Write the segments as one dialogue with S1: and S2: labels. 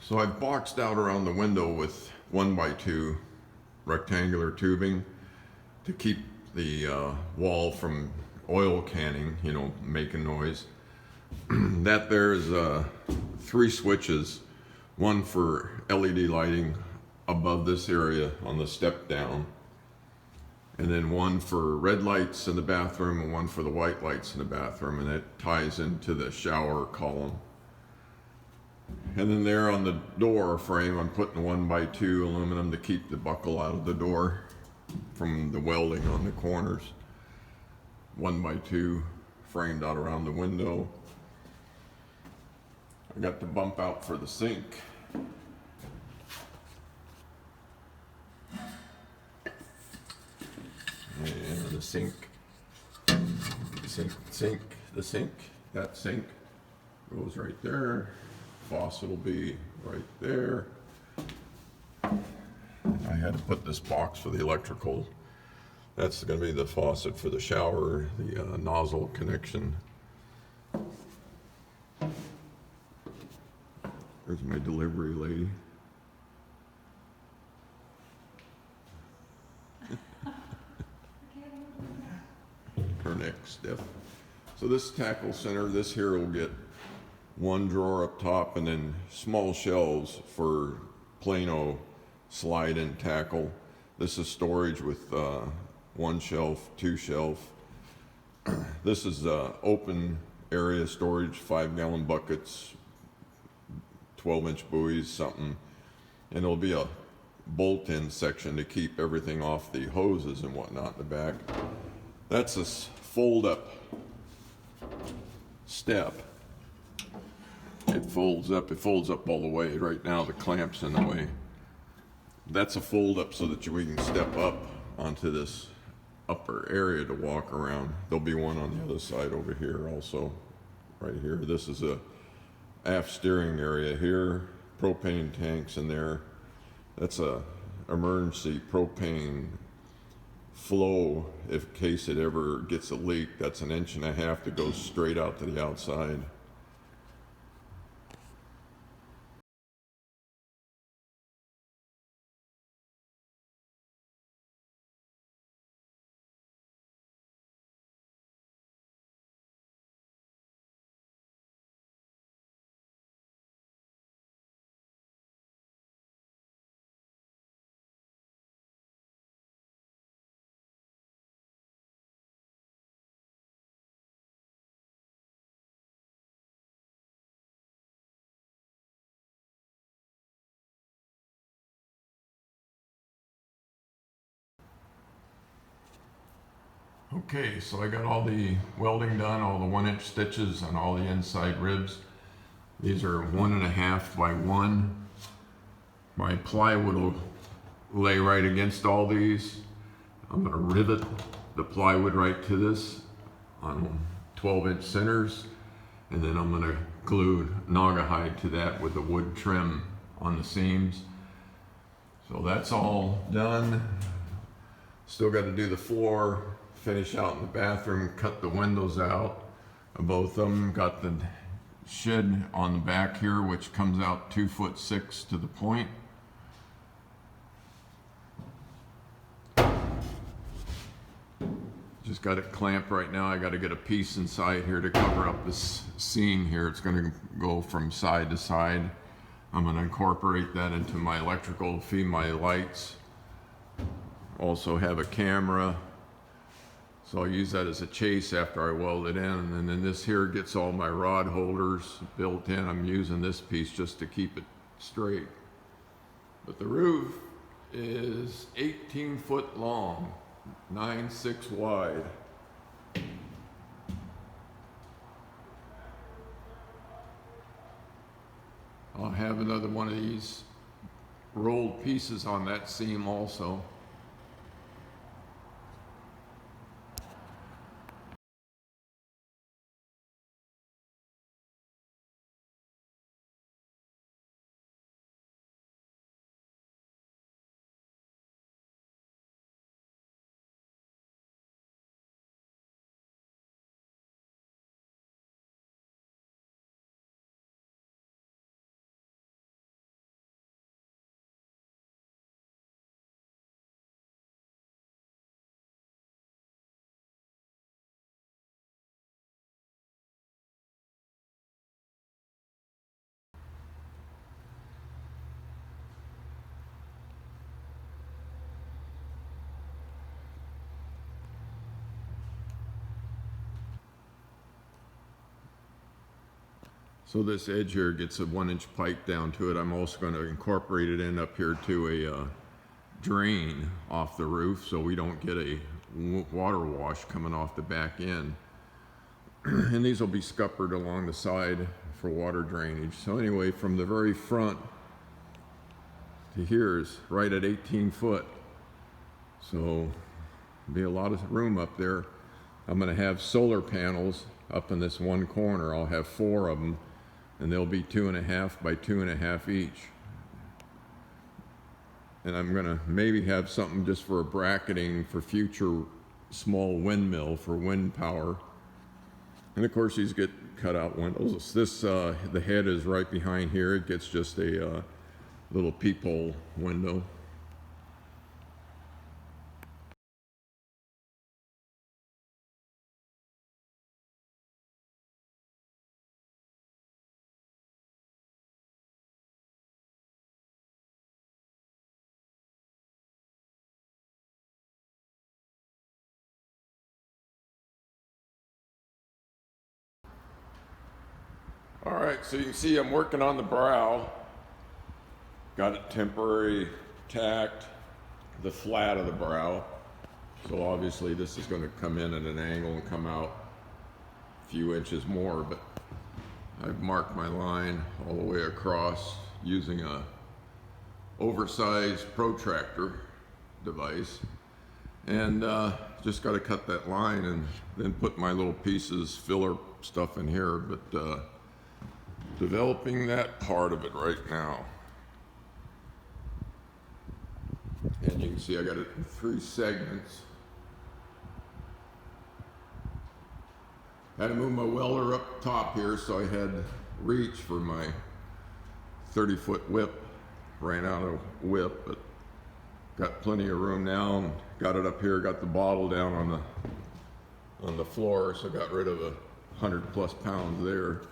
S1: So I boxed out around the window with 1x2 rectangular tubing to keep the wall from oil canning, you know, making noise. That there is 3 switches, one for LED lighting above this area on the step down, and then one for red lights in the bathroom and one for the white lights in the bathroom, and it ties into the shower column. And then there on the door frame, I'm putting 1x2 aluminum to keep the buckle out of the door from the welding on the corners. 1x2 framed out around the window. I got the bump out for the sink. And the sink, that sink goes right there. Faucet will be right there. I had to put this box for the electrical. That's going to be the faucet for the shower, the nozzle connection. There's my delivery lady. Her neck's stiff. So this tackle center, this here will get one drawer up top and then small shelves for Plano slide-in tackle. This is storage with 1 shelf, 2 shelf. This is open area storage, 5-gallon buckets, 12-inch buoys, something. And there'll be a bolt-in section to keep everything off the hoses and whatnot in the back. That's a fold-up step. It folds up all the way. Right now the clamp's in the way. That's a fold-up so that we can step up onto this upper area to walk around. There'll be one on the other side over here also, right here. This is a aft steering area here, propane tanks in there. That's a emergency propane flow in case it ever gets a leak. That's 1.5 inches that goes straight out to the outside. Okay, so I got all the welding done, all the 1-inch stitches on all the inside ribs. These are 1.5 by 1. My plywood will lay right against all these. I'm going to rivet the plywood right to this on 12-inch centers, and then I'm going to glue Naugahyde to that with the wood trim on the seams. So that's all done. Still got to do the floor, finish out in the bathroom, cut the windows out of both of them. Got the shed on the back here, which comes out 2'6" to the point. Just got it clamped right now. I got to get a piece inside here to cover up this seam here. It's going to go from side to side. I'm going to incorporate that into my electrical, feed my lights. Also have a camera. So I'll use that as a chase after I weld it in. And then this here gets all my rod holders built in. I'm using this piece just to keep it straight. But the roof is 18 foot long, 9'6" wide. I'll have another one of these rolled pieces on that seam also. So this edge here gets a 1-inch pipe down to it. I'm also going to incorporate it in up here to a drain off the roof so we don't get a water wash coming off the back end. And these will be scuppered along the side for water drainage. So anyway, from the very front to here is right at 18 foot. So there'll be a lot of room up there. I'm going to have solar panels up in this one corner. I'll have 4 of them, and they'll be 2.5 by 2.5 each. And I'm going to maybe have something just for a bracketing for future small windmill for wind power. And of course these get cut out windows. This, the head is right behind here. It gets just a little peephole window. All right, so you can see I'm working on the brow. Got it temporary tacked, the flat of the brow. So obviously this is going to come in at an angle and come out a few inches more, but I've marked my line all the way across using a oversized protractor device. And just got to cut that line and then put my little pieces, filler stuff in here, but developing that part of it right now. And you can see I got it in 3 segments. Had to move my welder up top here, so I had reach for my 30-foot whip. Ran out of whip, but got plenty of room now, and got it up here, got the bottle down on the floor, so got rid of 100+ pounds there.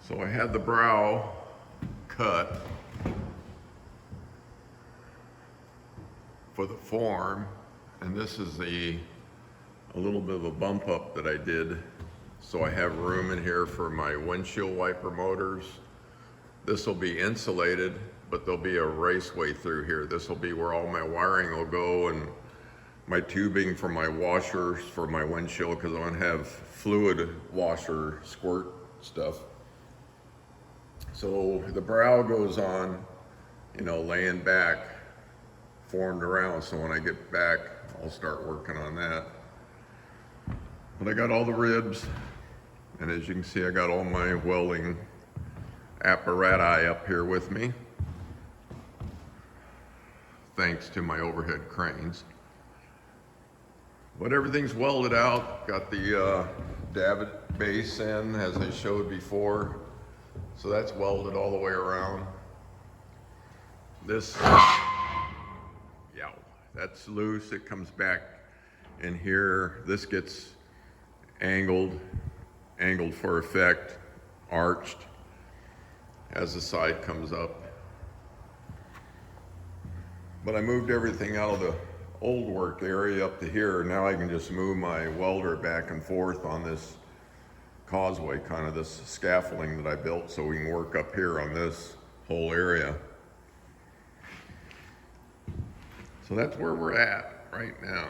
S1: So I had the brow cut for the form, and this is a little bit of a bump up that I did, so I have room in here for my windshield wiper motors. This will be insulated, but there'll be a raceway through here. This will be where all my wiring will go, and my tubing for my washers for my windshield, because I'm going to have fluid washer squirt stuff. So the brow goes on, you know, laying back, formed around, so when I get back, I'll start working on that. But I got all the ribs, and as you can see, I got all my welding apparatus up here with me, thanks to my overhead cranes. But everything's welded out, got the davit base in, as I showed before. So that's welded all the way around. This, yeah, that's loose. It comes back in here. This gets angled for effect, arched as the side comes up. But I moved everything out of the old work area up to here. Now I can just move my welder back and forth on this causeway, kind of this scaffolding that I built, so we can work up here on this whole area. So that's where we're at right now.